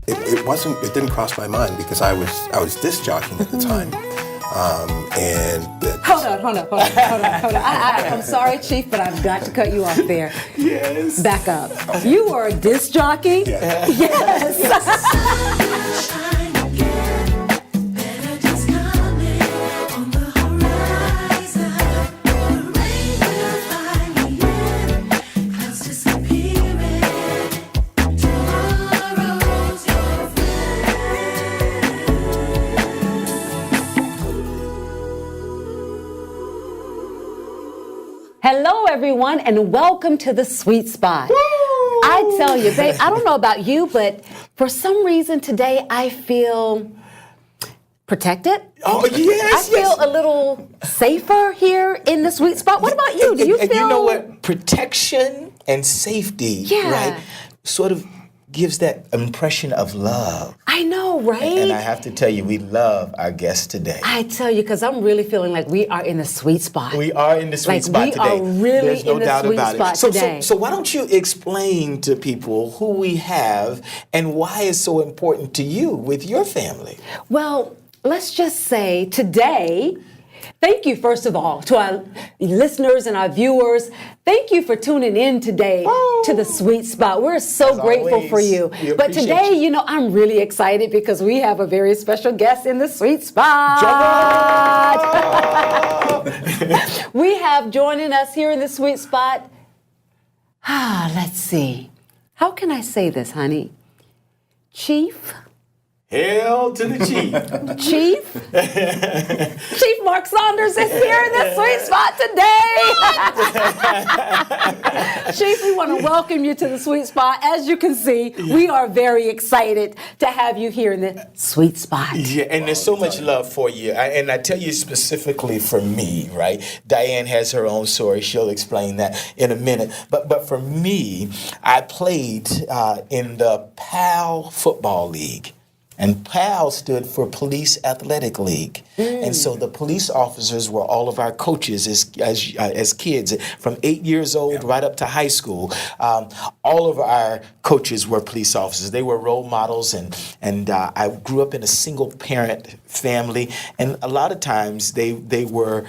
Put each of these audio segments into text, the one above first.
it wasn't. It didn't cross my mind because I was disc jockeying at the time. Hold on. I'm sorry, Chief, but I've got to cut you off there. Yes. Back up. You are a disc jockey? Yeah. Yes. Hello, everyone, and welcome to the Sweet Spot. Woo! I tell you, babe, I don't know about you, but for some reason today I feel protected. Oh, yes. I feel a little safer here in the Sweet Spot. What about you? Do you feel? You know what? Protection and safety, right, sort of gives that impression of love. I know, right? And I have to tell you, we love our guest today. I tell you, because I'm really feeling like we are in the sweet spot. We are in the sweet spot today. We are really There's no in the doubt sweet about spot it. today. So why don't you explain to people who we have and why it's so important to you with your family? Well, let's just say today, thank you, first of all, to our listeners and our viewers. Thank you for tuning in today to the Sweet Spot. We're so As grateful always, for you. we But appreciate today, you. I'm really excited because we have a very special guest in the Sweet Spot. We have joining us here in the Sweet Spot. Let's see. How can I say this, honey? Chief? Hail to the chief. Chief Mark Saunders is here in the Sweet Spot today. Chief, we want to welcome you to the Sweet Spot. As you can see, we are very excited to have you here in the Sweet Spot. Yeah, and there's so much love for you. And I tell you specifically for me, right? Diane has her own story. She'll explain that in a minute. But for me, I played in the PAL Football League. And PAL stood for Police Athletic League. And so the police officers were all of our coaches as kids, from 8 years old right up to high school. All of our coaches were police officers. They were role models, and I grew up in a single parent family, and a lot of times they were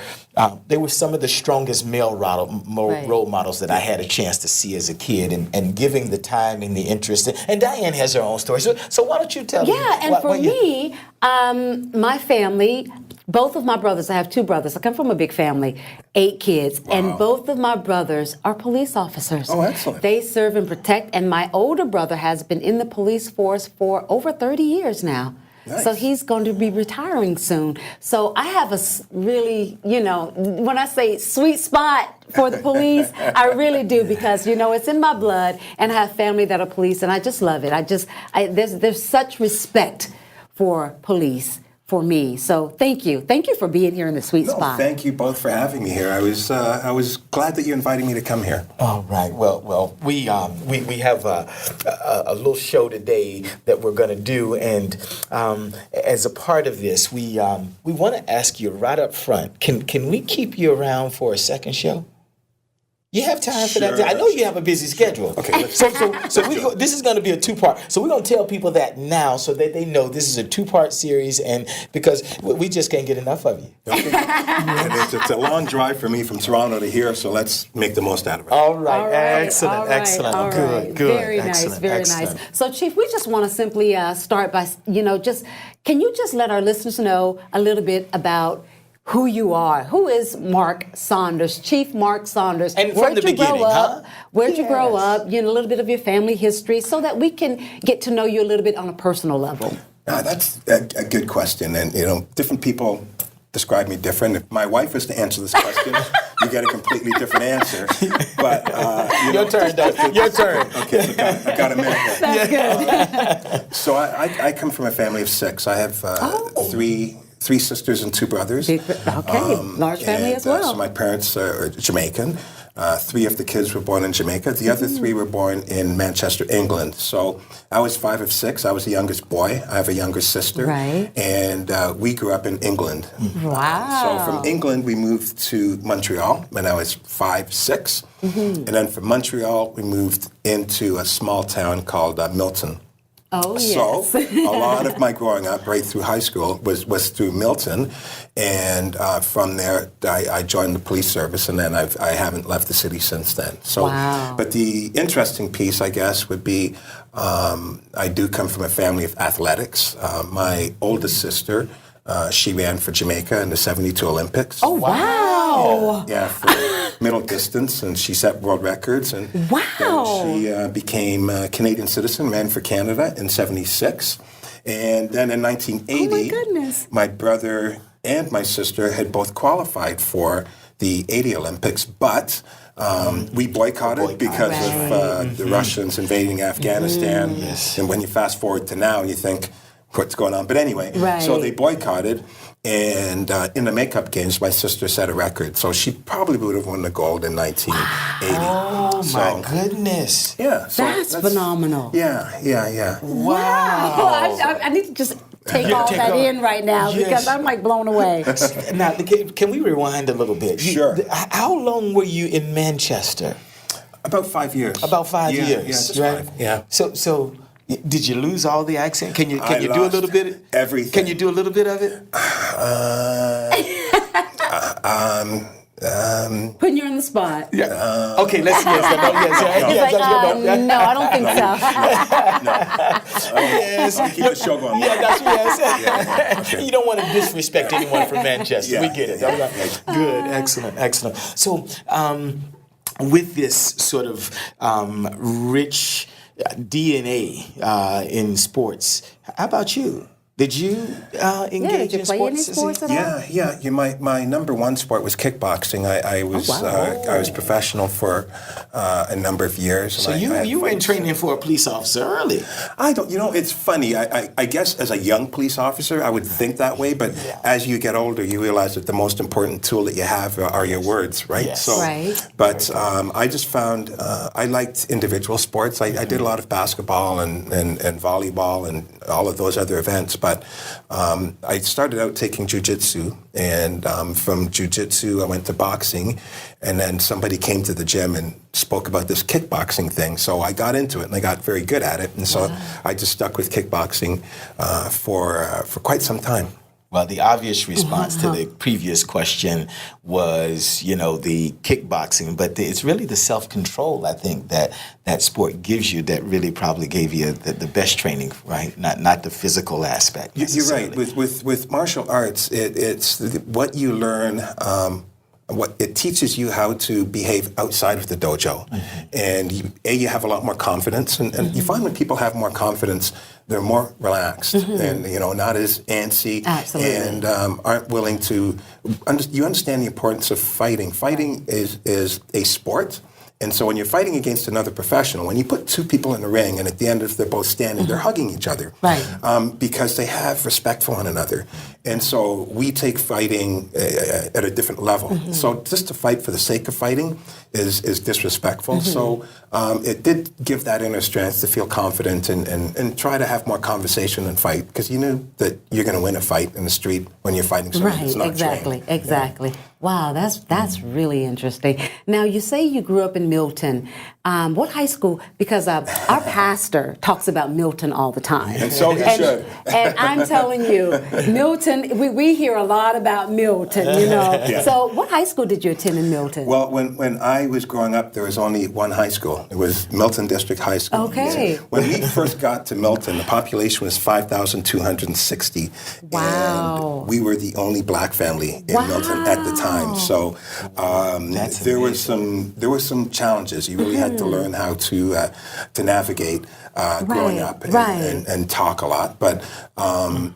some of the strongest male role models that I had a chance to see as a kid, and giving the time and the interest. And Diane has her own story. So why don't you tell me? Yeah, and for me, my family, both of my brothers, I have two brothers. I come from a big family, 8 kids, and both of my brothers are police officers. Oh, excellent. They serve and protect, and my older brother has been in the police force for over 30 years now. Nice. So he's going to be retiring soon. So I have a really, when I say sweet spot for the police, I really do, because, it's in my blood, and I have family that are police, and I just love it. There's such respect for police for me. So thank you for being here in the Sweet Spot. Thank you both for having me here. I was glad that you invited me to come here. All right. Well, we have a little show today that we're going to do, and as a part of this, we want to ask you right up front. Can we keep you around for a second show? You have time for that? I know you have a busy schedule. Okay. So this is going to be a 2-part. So we're going to tell people that now so that they know this is a 2-part series, and because we just can't get enough of you. And it's a long drive for me from Toronto to here, so let's make the most out of it. All right. Excellent. Excellent. All right. Good. Very Excellent. nice. Very Excellent. nice. So, Chief, we just want to simply start by, can you just let our listeners know a little bit about who you are? Who is Mark Saunders, Chief Mark Saunders? And from the beginning, Where'd you grow up? A little bit of your family history, so that we can get to know you a little bit on a personal level. That's a good question, and different people describe me different. If my wife was to answer this question, you get a completely different answer. But your turn, Dustin. Your turn. Okay, I got a minute here. That's good. So I come from a family of 6. I have three sisters and 2 brothers. Large family as well. So my parents are Jamaican. 3 of the kids were born in Jamaica. The other 3 were born in Manchester, England. So I was 5 of 6. I was the youngest boy. I have a younger sister. Right. And we grew up in England. Wow. So from England, we moved to Montreal when I was 5, 6. And then from Montreal, we moved into a small town called Milton. Oh, So yes. a lot of my growing up right through high school was through Milton. And from there, I joined the police service, and then I haven't left the city since then. So, Wow. But the interesting piece, I guess, would be I do come from a family of athletics. My oldest sister, she ran for Jamaica in the 72 Olympics. Oh, wow. Yeah, for middle distance, and she set world records. And Wow. then she became a Canadian citizen, ran for Canada in 76. And then in 1980, Oh, my goodness. my brother and my sister had both qualified for the 80 Olympics, but we boycotted because of the Russians invading Afghanistan. Yes. And when you fast forward to now, you think, what's going on? But anyway, Right. so they boycotted. And in the makeup games, my sister set a record. So she probably would have won the gold in 1980. Oh, So, my goodness. yeah. So That's phenomenal. Yeah. Wow. I need to just take all take that all- in right now Yes. because I'm like blown away. Now, can we rewind a little bit? Sure. How long were you in Manchester? About 5 years. About 5 Yeah, years, yeah, just right? 5, yeah. So did you lose all the accent? Can you I do a lost little bit? everything. Can you do a little bit of it? Putting you on the spot. Yeah. Okay, let's It's like, no, I don't think so. Yes. Keep the show going. Yeah, that's what I said. Yeah, okay. You don't want to disrespect anyone from Manchester. Yeah, We get it. yeah, All right. Good. Excellent. So, with this sort of rich DNA in sports, how about you? Did you engage did you in play any sports? sports at all? Yeah. My number one sport was kickboxing. I was wow. I was professional for a number of years. So and I had you were in fights. training for a police officer early. I don't. You know, it's funny. I guess as a young police officer, I would think that way. But as you get older, you realize that the most important tool that you have are your words, right? Yes. So, Right. But I just found I liked individual sports. I did a lot of basketball and volleyball and all of those other events. But I started out taking jiu-jitsu, and from jiu-jitsu I went to boxing, and then somebody came to the gym and spoke about this kickboxing thing. So I got into it, and I got very good at it, and so I just stuck with kickboxing for quite some time. Well, the obvious response to the previous question was, the kickboxing, but it's really the self-control, I think, that sport gives you that really probably gave you the best training, right? Not the physical aspect. You're right. With martial arts, it's what you learn. What it teaches you how to behave outside of the dojo, and you have a lot more confidence, and you find when people have more confidence, they're more relaxed and not as antsy. Absolutely. And aren't willing to. You understand the importance of fighting. Fighting is a sport. And so when you're fighting against another professional, when you put two people in the ring and at the end if they're both standing, they're hugging each other. Right. Because they have respect for one another. And so we take fighting at a different level. So just to fight for the sake of fighting is disrespectful. So it did give that inner strength to feel confident and try to have more conversation and fight, because you knew that you're going to win a fight in the street when you're fighting someone Right, who's not exactly, trained. exactly. Wow, that's really interesting. Now, you say you grew up in Milton. What high school? Because our pastor talks about Milton all the time. And so he should. And I'm telling you, Milton, we hear a lot about Milton, Yeah. So what high school did you attend in Milton? Well, when I was growing up, there was only one high school. It was Milton District High School. Okay. When we first got to Milton, the population was 5,260. Wow. And we were the only black family in Milton at the time. So That's there were some challenges. You really had to learn how to navigate growing up and talk a lot. But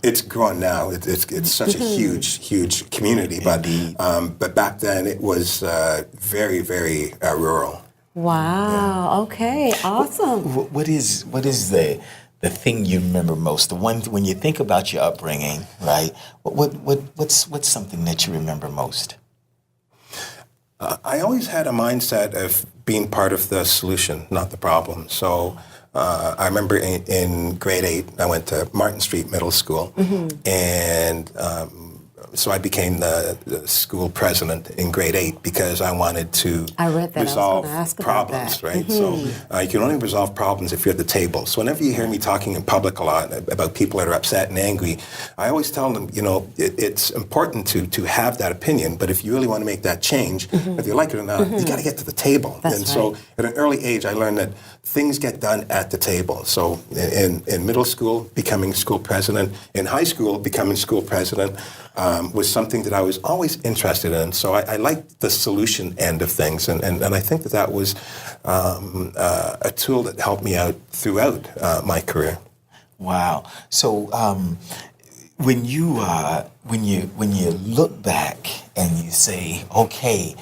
it's grown now. It's such a huge community. But back then it was very, very rural. Wow. Okay. Awesome. What is the thing you remember most? The one when you think about your upbringing, right? What's something that you remember most? I always had a mindset of being part of the solution, not the problem. So I remember in grade 8, I went to Martin Street Middle School, and So I became the school president in grade 8 because I wanted to I read that. resolve I was gonna ask about problems, that. right? So you can only resolve problems if you're at the table. So whenever you hear me talking in public a lot about people that are upset and angry, I always tell them, it's important to have that opinion, but if you really want to make that change, whether you like it or not, you got to get to the table. That's so at an early age, I learned that things get done at the table. So in middle school, becoming school president, in high school, becoming school president was something that I was always interested in. So I liked the solution end of things, and I think that was a tool that helped me out throughout my career. Wow. So when you look back and you say, okay,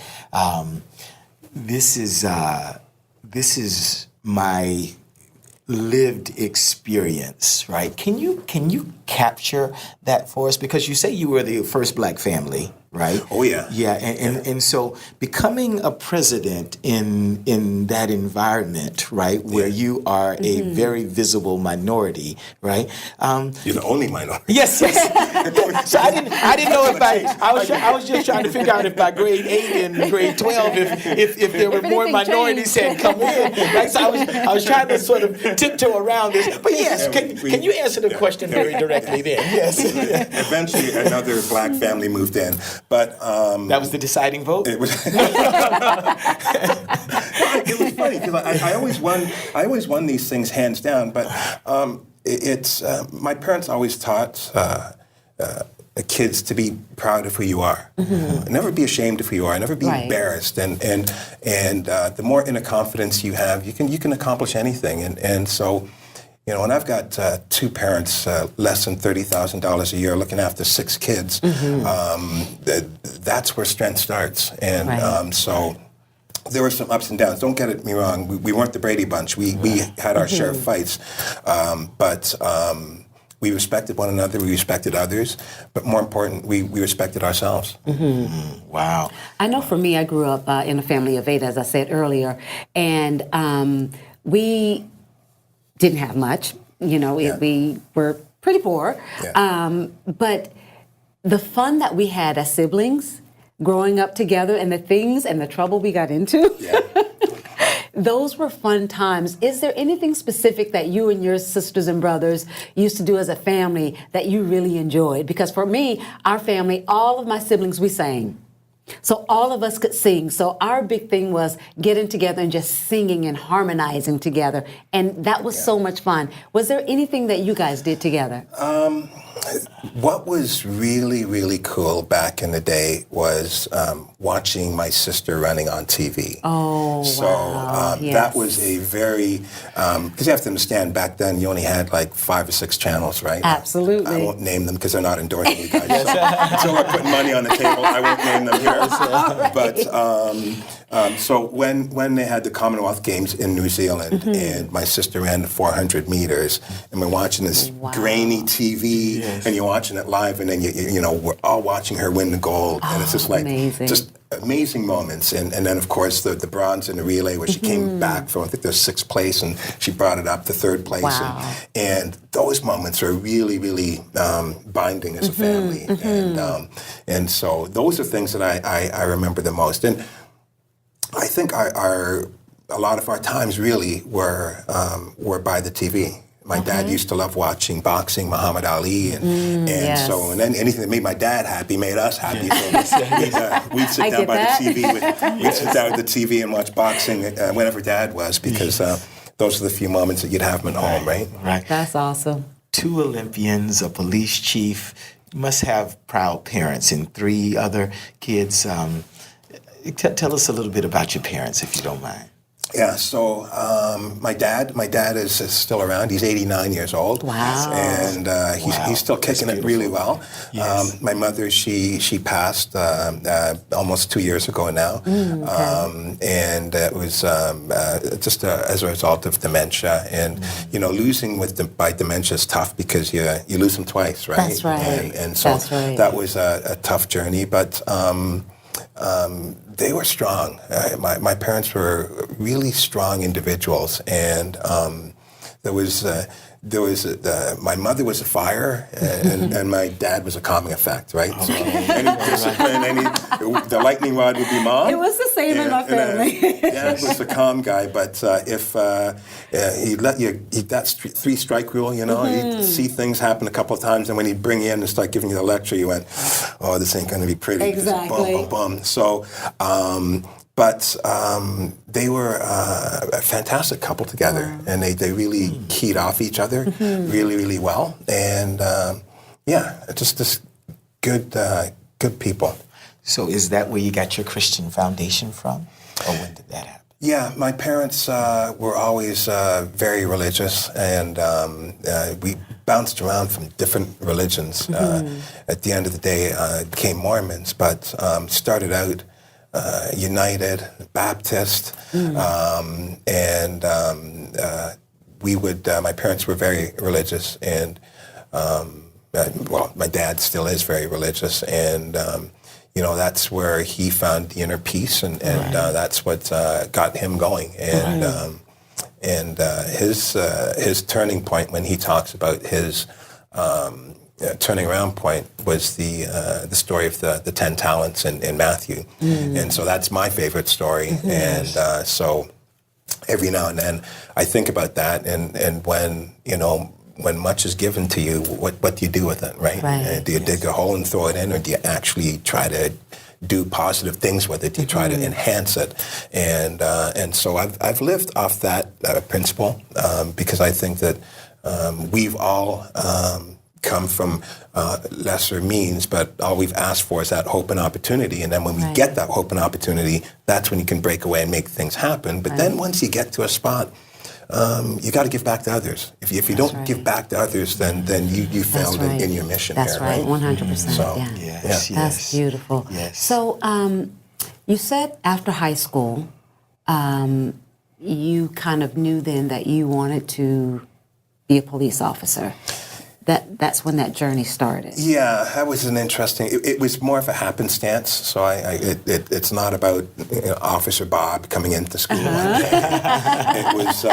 this is my lived experience, right? Can you capture that for us? Because you say you were the first black family, right? Oh yeah. Yeah, and so becoming a president in that environment, right, where you are a very visible minority, right? You're the only minority. Yes. So I didn't know if I was just trying to figure out if by grade 8 and grade 12 if there were more minorities had come in. Right? So I was trying to sort of tiptoe around this. But yes, can you answer the question very directly then? Yes. Eventually, another black family moved in, but that was the deciding vote. It was. It was funny because I always won these things hands down, but it's my parents always taught kids to be proud of who you are. Never be ashamed of who you are. Never be embarrassed. And the more inner confidence you have, you can accomplish anything. And so, when I've got two parents, less than $30,000 a year, looking after 6 kids, that's where strength starts. And so there were some ups and downs. Don't get me wrong. We weren't the Brady Bunch. We had our share of fights. But we respected one another. We respected others. But more important, we respected ourselves. Wow. I know for me, I grew up in a family of 8, as I said earlier. And we didn't have much. We were pretty poor. Yeah. But the fun that we had as siblings, growing up together, and the things and the trouble we got into, those were fun times. Is there anything specific that you and your sisters and brothers used to do as a family that you really enjoyed? Because for me, our family, all of my siblings, we sang. So all of us could sing. So our big thing was getting together and just singing and harmonizing together. And that was so much fun. Was there anything that you guys did together? What was really, really cool back in the day was watching my sister running on TV. Oh, so, wow. that was a very, because you have to understand, back then you only had like 5 or 6 channels, right? Absolutely. I won't name them because they're not endorsing you guys. So, until we're putting money on the table, I won't name them here. Right. But so when they had the Commonwealth Games in New Zealand, and my sister ran the 400 meters, and we're watching this grainy TV, and you're watching it live, and then we're all watching her win the gold, and it's just like just amazing moments. And then of course the bronze in the relay, where she came back from, I think there's 6th place, and she brought it up to 3rd place. Wow. And those moments are really, really binding as a family, and so those are things that I remember the most. And I think a lot of our times really were by the TV. My dad used to love watching boxing, Muhammad Ali, and so then anything that made my dad happy made us happy. So we'd sit down by the TV. We'd sit down at the TV and watch boxing whenever Dad was, because those are the few moments that you'd have him at home, right? Right. That's awesome. 2 Olympians, a police chief. You must have proud parents and 3 other kids. Tell us a little bit about your parents, if you don't mind. Yeah, so my dad is still around. He's 89 years old. Wow. And he's still kicking it really well. Yes. My mother, she passed almost 2 years ago now. And it was just as a result of dementia. And, losing by dementia is tough because you lose them twice, right? That's right. And so That's right. that was a tough journey. But they were strong. My parents were really strong individuals, and there was there was my mother was a fire, and my dad was a calming effect, right? So any discipline, the lightning rod would be mom. It was the same in my family. Dad was the calm guy, but if he let you eat that 3-strike rule, you know, you'd see things happen a couple of times, and when he'd bring you in and start giving you the lecture, you went, "Oh, this ain't going to be pretty." Exactly. Boom, boom, boom. So. But they were a fantastic couple together, and they really keyed off each other really, really well. And just good people. So is that where you got your Christian foundation from, or when did that happen? Yeah, my parents were always very religious, and we bounced around from different religions. At the end of the day, became Mormons, but started out United, Baptist, and we would. My parents were very religious, and my dad still is very religious, and that's where he found the inner peace, and that's what got him going, and his turning point when he talks about his. Turning around point was the story of the 10 talents in Matthew, and so that's my favorite story. And so every now and then I think about that, and when much is given to you, what do you do with it, right? Do you dig a hole and throw it in, or do you actually try to do positive things with it? Do you try to enhance it? And so I've lived off that principle because I think that we've all come from lesser means, but all we've asked for is that hope and opportunity. And then when we get that hope and opportunity, that's when you can break away and make things happen. But then once you get to a spot, you got to give back to others. If you don't give back to others, then you failed in your mission. That's here, right, 100%. So, Yes. That's beautiful. Yes. So you said after high school, you kind of knew then that you wanted to be a police officer. That's when that journey started. Yeah, that was an interesting. It was more of a happenstance. So it's not about Officer Bob coming into school. It was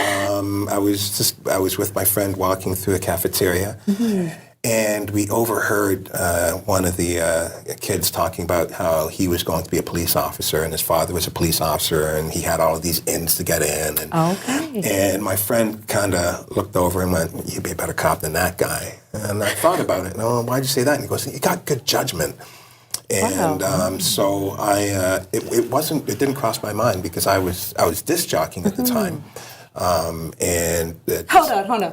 I was with my friend walking through a cafeteria, and we overheard one of the kids talking about how he was going to be a police officer, and his father was a police officer, and he had all of these ins to get in. And my friend kind of looked over and went, "You'd be a better cop than that guy." And I thought about it. "Oh, why'd you say that?" And he goes, "You got good judgment." And so it didn't cross my mind because I was disc jockeying at the time. Hold on.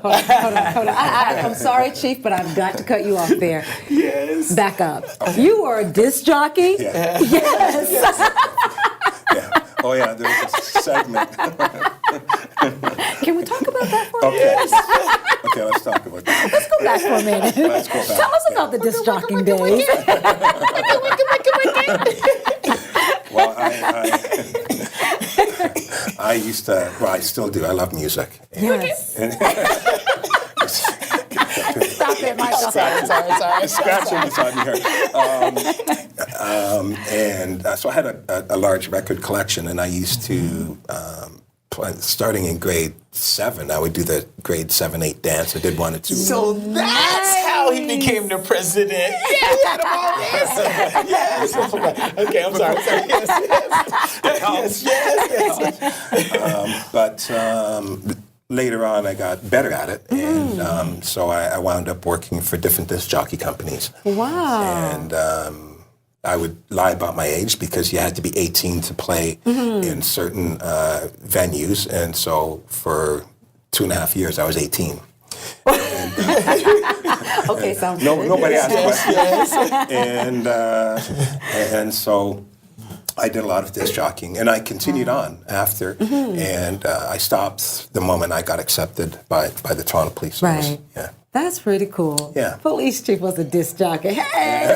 I'm sorry, Chief, but I've got to cut you off there. Yes. Back up. You were a disc jockey? Yeah. Yes. Yeah. Oh, yeah, there was a segment. Can we talk about that for a minute? Okay, let's talk about that. Let's go back for a minute. Let's go back. Tell us about the disc jockeying days. Well, I used to, I still do. I love music. Yes. Stop it, Michael. Sorry. Scratching inside me here. So I had a large record collection, and I used to, starting in grade 7, I would do the grade 7-8 dance. I did 1 or 2. So that's how he became the president. Yes. Okay, I'm sorry. Yes. But later on, I got better at it, and so I wound up working for different disc jockey companies. Wow. And I would lie about my age because you had to be 18 to play in certain venues, and so for 2.5 years, I was 18. And, okay, sounds good. Nobody asked questions. And so I did a lot of disc jockeying, and I continued on after, and I stopped the moment I got accepted by the Toronto Police Service. Right. Yeah. That's pretty cool. Yeah. Police chief was a disc jockey. Hey!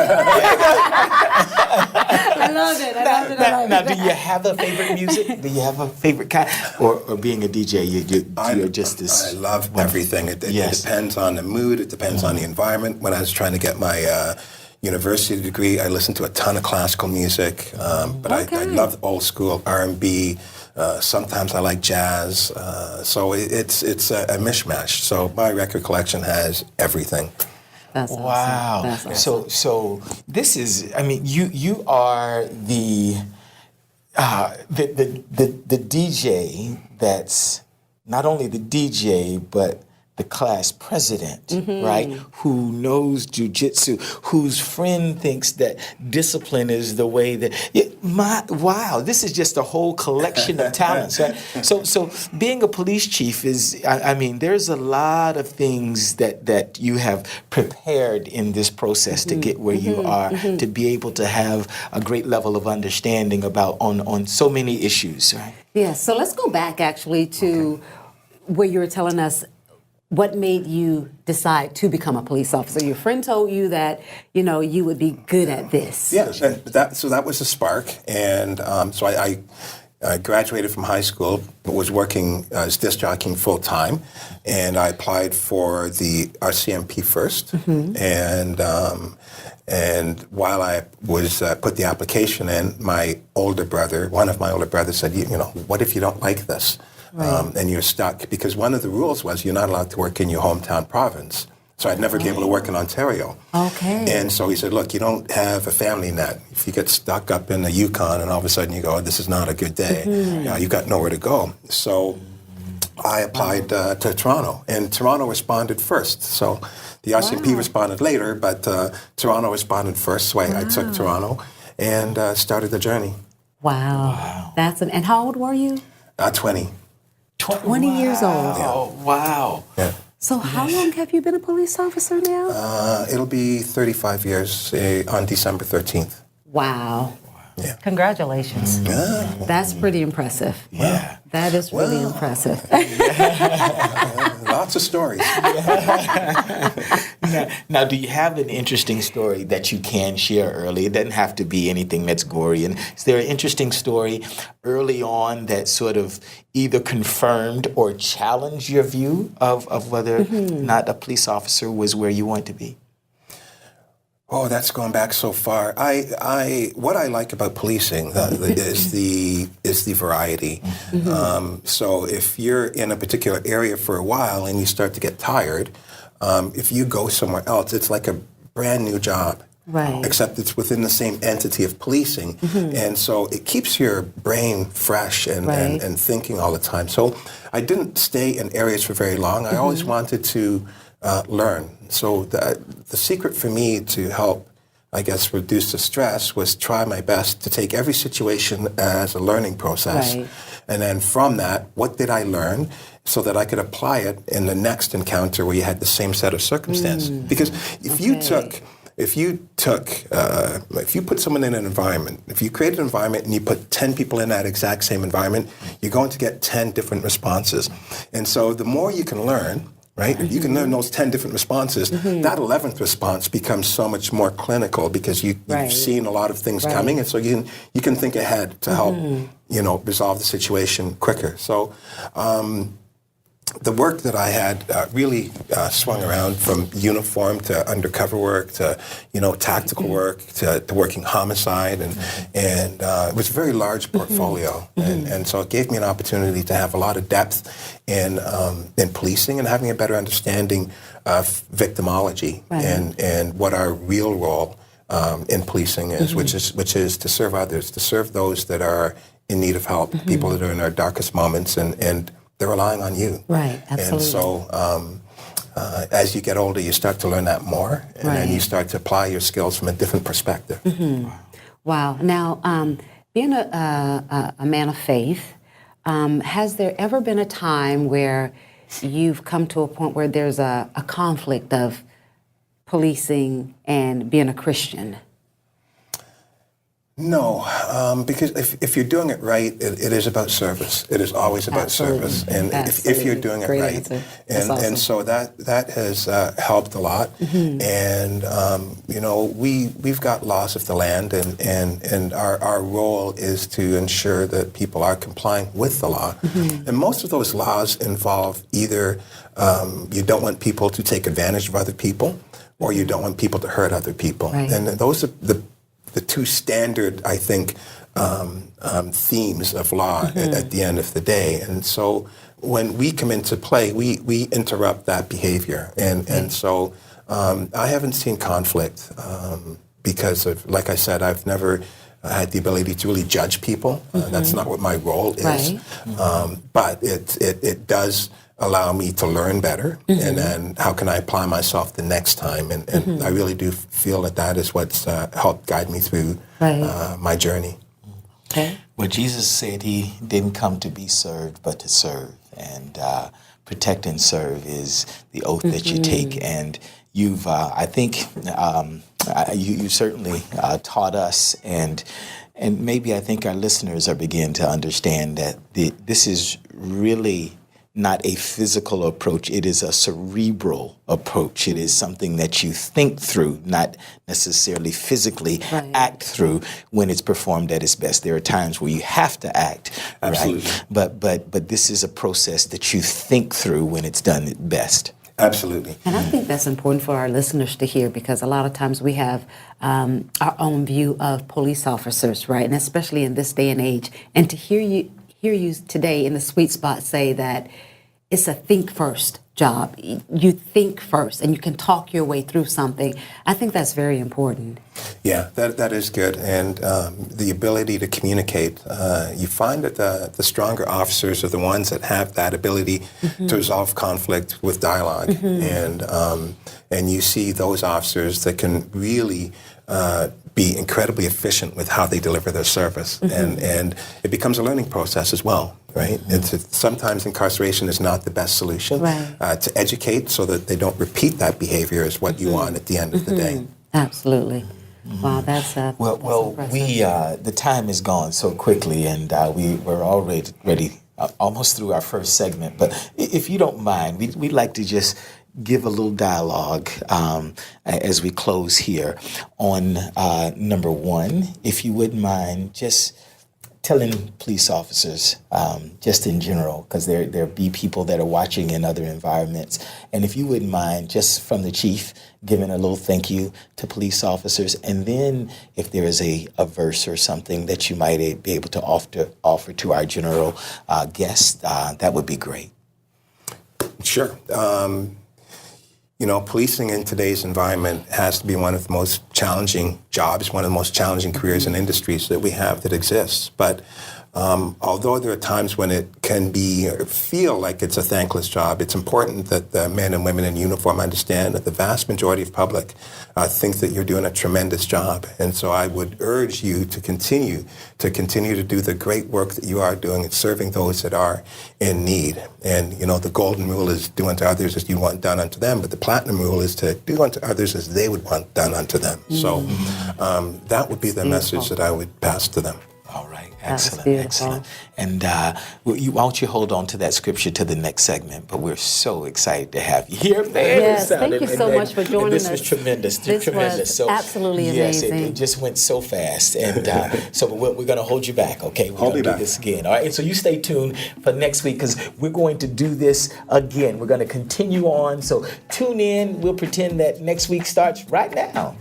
I love it. Now, do you have a favorite music? Do you have a favorite kind? Or being a DJ, you're just this... I love everything. It depends on the mood. It depends on the environment. When I was trying to get my university degree, I listened to a ton of classical music. But I loved old school R&B, Sometimes I like jazz. So it's a mishmash. So my record collection has everything. That's awesome. Wow. That's awesome. So this is, I mean, you are the DJ that's not only the DJ, but the class president, right? Who knows jujitsu, whose friend thinks that discipline is the way that. Wow, this is just a whole collection of talents, right? So being a police chief is, I mean, there's a lot of things that you have prepared in this process to get where you are, to be able to have a great level of understanding about on so many issues, right? Yeah, so let's go back actually to where you were telling us what made you decide to become a police officer. Your friend told you that, you know, you would be good at this. Yeah, so that was a spark. And so I graduated from high school, was working as disc jockeying full time, and I applied for the RCMP first. And while I was put the application in, one of my older brothers said, you know, what if you don't like this? Right. And you're stuck, because one of the rules was you're not allowed to work in your hometown province. So I'd never be able to work in Ontario. Okay. And so he said, look, you don't have a family net. If you get stuck up in the Yukon and all of a sudden you go, this is not a good day, you got nowhere to go. So I applied to Toronto, and Toronto responded first. So the RCMP responded later, but Toronto responded first. So I took Toronto and started the journey. Wow. And how old were you? 20. 20 years old. Oh, wow. Yeah. So how long have you been a police officer now? It'll be 35 years on December 13th. Wow. Yeah. Congratulations. Yeah. That's pretty impressive. Yeah. That is really impressive. Lots of stories. Now, do you have an interesting story that you can share early? It doesn't have to be anything that's gory. And is there an interesting story early on that sort of either confirmed or challenged your view of whether or not a police officer was where you want to be? Oh, that's going back so far. What I like about policing is the variety. So if you're in a particular area for a while and you start to get tired, if you go somewhere else, it's like a brand new job. Right. Except it's within the same entity of policing. And so it keeps your brain fresh and thinking all the time. So I didn't stay in areas for very long. I always wanted to learn. So the secret for me to help, I guess, reduce the stress was try my best to take every situation as a learning process. Right. And then from that, what did I learn so that I could apply it in the next encounter where you had the same set of circumstances? Because if you put someone in an environment, if you create an environment and you put 10 people in that exact same environment, you're going to get 10 different responses. And so the more you can learn, right? You can learn those 10 different responses. That 11th response becomes so much more clinical because you've seen a lot of things coming, and so you can think ahead to help resolve the situation quicker. So the work that I had really swung around from uniform to undercover work to tactical work to working homicide, and it was a very large portfolio, and so it gave me an opportunity to have a lot of depth in policing and having a better understanding of victimology and what our real role in policing is, which is to serve others, to serve those that are in need of help, people that are in their darkest moments, and they're relying on you. Right, absolutely. And so as you get older, you start to learn that more, and then you start to apply your skills from a different perspective. Wow. Now, being a man of faith, has there ever been a time where you've come to a point where there's a conflict of policing and being a Christian? No, because if you're doing it right, it is about service. It is always about service, and if you're doing it Great right, answer. and so that has helped a lot. And we've got laws of the land, and our role is to ensure that people are complying with the law. And most of those laws involve either you don't want people to take advantage of other people, or you don't want people to hurt other people, and those are the two standard, I think, themes of law at the end of the day. And so when we come into play, we interrupt that behavior. And so I haven't seen conflict because of, like I said, I've never had the ability to really judge people. That's not what my role is. But it does allow me to learn better, and then how can I apply myself the next time? And I really do feel that is what's helped guide me through my journey. Okay. Well, Jesus said he didn't come to be served, but to serve. And protect and serve is the oath that you take. And you've, I think, you certainly taught us, and maybe I think our listeners are beginning to understand that this is really not a physical approach. It is a cerebral approach. It is something that you think through, not necessarily physically act through when it's performed at its best. There are times where you have to act, Absolutely. right? But this is a process that you think through when it's done at best. Absolutely. And I think that's important for our listeners to hear, because a lot of times we have our own view of police officers, right? And especially in this day and age. And to hear you today in the sweet spot say that it's a think first job. You think first and you can talk your way through something. I think that's very important. Yeah, that is good. And the ability to communicate, you find that the stronger officers are the ones that have that ability to resolve conflict with dialogue. And you see those officers that can really be incredibly efficient with how they deliver their service. And it becomes a learning process as well, right? Sometimes incarceration is not the best solution. To educate so that they don't repeat that behavior is what you want at the end of the day. Absolutely. Wow, that's Well, impressive. the time is gone so quickly, and we're already almost through our first segment. But if you don't mind, we'd like to just give a little dialogue as we close here on number one. If you wouldn't mind, just telling police officers, just in general, because there be people that are watching in other environments, and if you wouldn't mind, just from the chief, giving a little thank you to police officers, and then if there is a verse or something that you might be able to offer to our general guest, that would be great. Sure. Policing in today's environment has to be one of the most challenging jobs, one of the most challenging careers and industries that we have that exists. But although there are times when it can feel like it's a thankless job, it's important that the men and women in uniform understand that the vast majority of public think that you're doing a tremendous job. And so I would urge you to continue to do the great work that you are doing and serving those that are in need. And, the golden rule is do unto others as you want done unto them, but the platinum rule is to do unto others as they would want done unto them. So that would be the message that I would pass to them. All right. Excellent. And why don't you hold on to that scripture to the next segment? But we're so excited to have you here, man. Yes, thank you so much for joining us. This was tremendous. This was absolutely amazing. Yes, it just went so fast. And so we're going to hold you back, okay? We're going to do this again. All right. And so you stay tuned for next week, because we're going to do this again. We're going to continue on. So tune in. We'll pretend that next week starts right now.